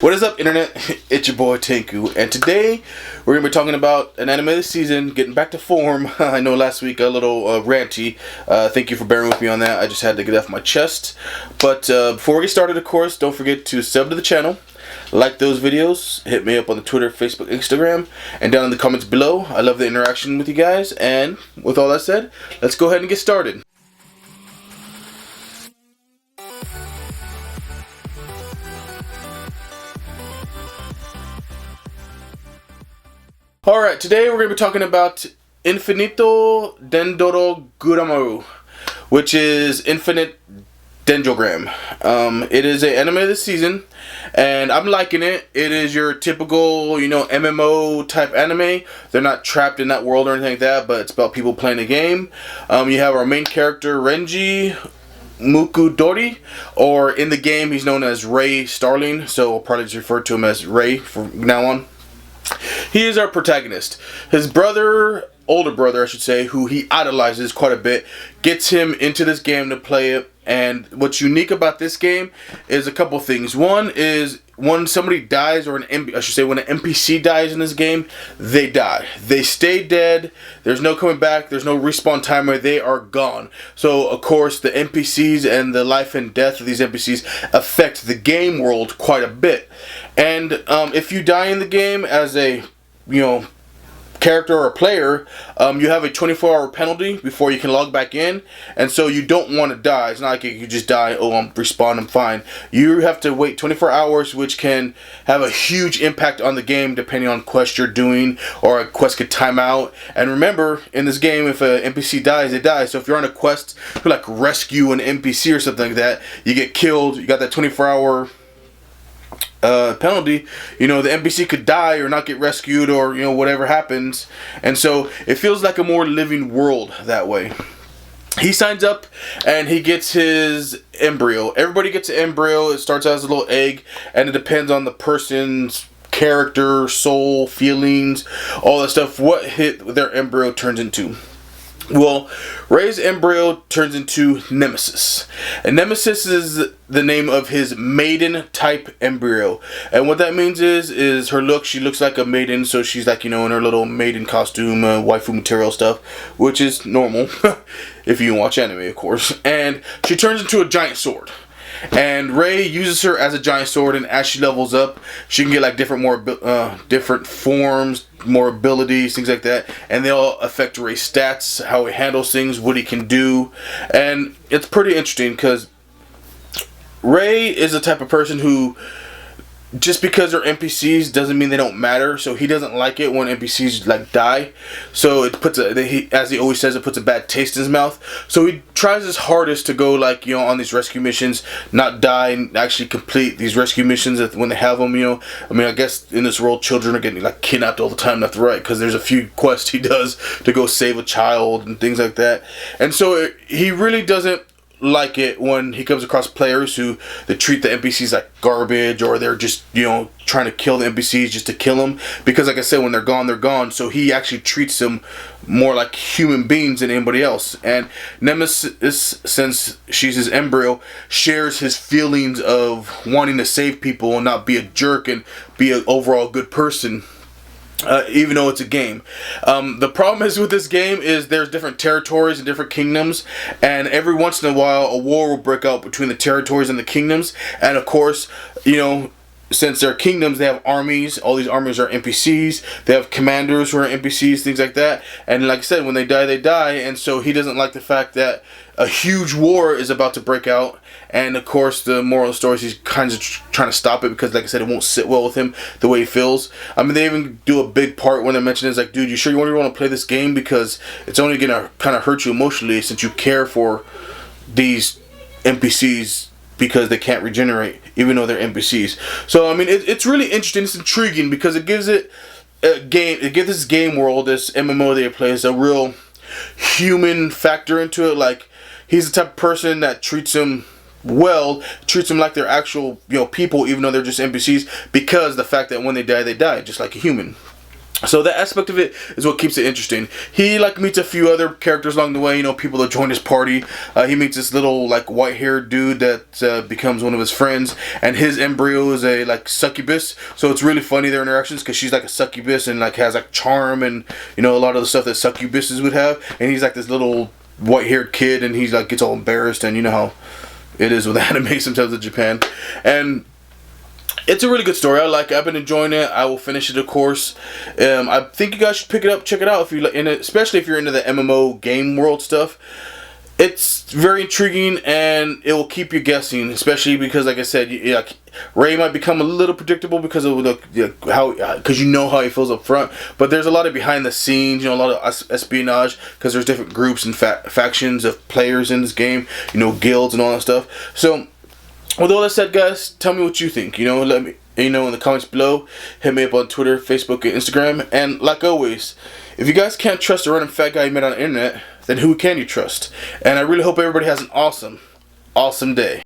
What is up, internet? It's your boy Tinku, and today we're going to be talking about an anime this season, getting back to form. I know last week a little ranty. Thank you for bearing with me on that. I just had to get off my chest. But before we get started, of course, don't forget to sub to the channel, like those videos, hit me up on the Twitter, Facebook, Instagram, and down in the comments below. I love the interaction with you guys, and with all that said, let's go ahead and get started. Alright, today we're going to be talking about Infinite Dendrogram, which is Infinite Dendrogram. It is an anime this season, and I'm liking it. It is your typical, MMO type anime. They're not trapped in that world or anything like that, but it's about people playing a game. You have our main character, Renji Mukudori, or in the game he's known as Ray Starling, so I'll probably just refer to him as Ray from now on. He is our protagonist. His brother, older brother I should say, who he idolizes quite a bit, gets him into this game to play it. And what's unique about this game is a couple things. One is when somebody dies, or when an NPC dies in this game, they die. They stay dead. There's no coming back. There's no respawn timer. They are gone. So, of course, the NPCs and the life and death of these NPCs affect the game world quite a bit. And if you die in the game as a, character or a player, you have a 24-hour penalty before you can log back in, and so you don't want to die. It's not like you just die, oh, I'm respawn, I'm fine. You have to wait 24 hours, which can have a huge impact on the game depending on quest you're doing, or a quest could time out. And remember, in this game, if an NPC dies, they die. So if you're on a quest to like rescue an NPC or something like that, you get killed, you got that 24-hour penalty, the NPC could die or not get rescued, or whatever happens. And so it feels like a more living world that way. He signs up and he gets his embryo. Everybody gets an embryo. It starts out as a little egg, and it depends on the person's character, soul, feelings, all that stuff, what their embryo turns into. Well, Ray's embryo turns into Nemesis. And Nemesis is the name of his maiden type embryo. And what that means is her look, she looks like a maiden, so she's like, in her little maiden costume, waifu material stuff, which is normal if you watch anime, of course. And she turns into a giant sword. And Ray uses her as a giant sword, and as she levels up, she can get like different forms, more abilities, things like that, and they all affect Ray's stats, how he handles things, what he can do. And it's pretty interesting because Ray is the type of person who, just because they're NPCs doesn't mean they don't matter. So he doesn't like it when NPCs like die. So it puts as he always says, it puts a bad taste in his mouth. So he tries his hardest to go on these rescue missions, not die, and actually complete these rescue missions when they have them. I guess in this world children are getting like kidnapped all the time left and right, because there's a few quests he does to go save a child and things like that. And so he really doesn't like it when he comes across players who they treat the NPCs like garbage, or they're just trying to kill the NPCs just to kill them, because like I said, when they're gone, they're gone. So he actually treats them more like human beings than anybody else. And Nemesis, since she's his embryo, shares his feelings of wanting to save people and not be a jerk and be an overall good person. Even though it's a game. The problem is with this game is there's different territories and different kingdoms, and every once in a while a war will break out between the territories and the kingdoms. And of course, since they're kingdoms, they have armies. All these armies are NPCs. They have commanders who are NPCs, things like that. And like I said, when they die, they die. And so he doesn't like the fact that a huge war is about to break out. And of course, the moral of the story is he's kind of trying to stop it, because like I said, it won't sit well with him the way he feels. They even do a big part when they mention it's like, dude, you sure you want to play this game? Because it's only going to kind of hurt you emotionally, since you care for these NPCs because they can't regenerate, even though they're NPCs. So it's really interesting. It's intriguing because it gives it a game. It gives this game world, this MMO that it plays, a real human factor into it. Like, he's the type of person that treats them like they're actual people, even though they're just NPCs, because the fact that when they die, just like a human. So that aspect of it is what keeps it interesting. He like meets a few other characters along the way, you know, people that join his party. He meets this little like white-haired dude that becomes one of his friends, and his embryo is a like succubus. So it's really funny their interactions because she's like a succubus and like has like charm and, you know, a lot of the stuff that succubuses would have, and he's like this little white-haired kid, and he's like gets all embarrassed, and you know how it is with anime sometimes in Japan. And it's a really good story. I've been enjoying it. I will finish it, of course. I think you guys should pick it up, check it out if you especially if you're into the MMO game world stuff. It's very intriguing and it will keep you guessing, especially because, like I said, Ray might become a little predictable because of because you know how he feels up front. But there's a lot of behind the scenes, you know, a lot of espionage because there's different groups and factions of players in this game, you know, guilds and all that stuff. So, with all that said, guys, tell me what you think. You know, let me in the comments below. Hit me up on Twitter, Facebook, and Instagram. And like always, if you guys can't trust a random fat guy you met on the internet, then who can you trust? And I really hope everybody has an awesome, awesome day.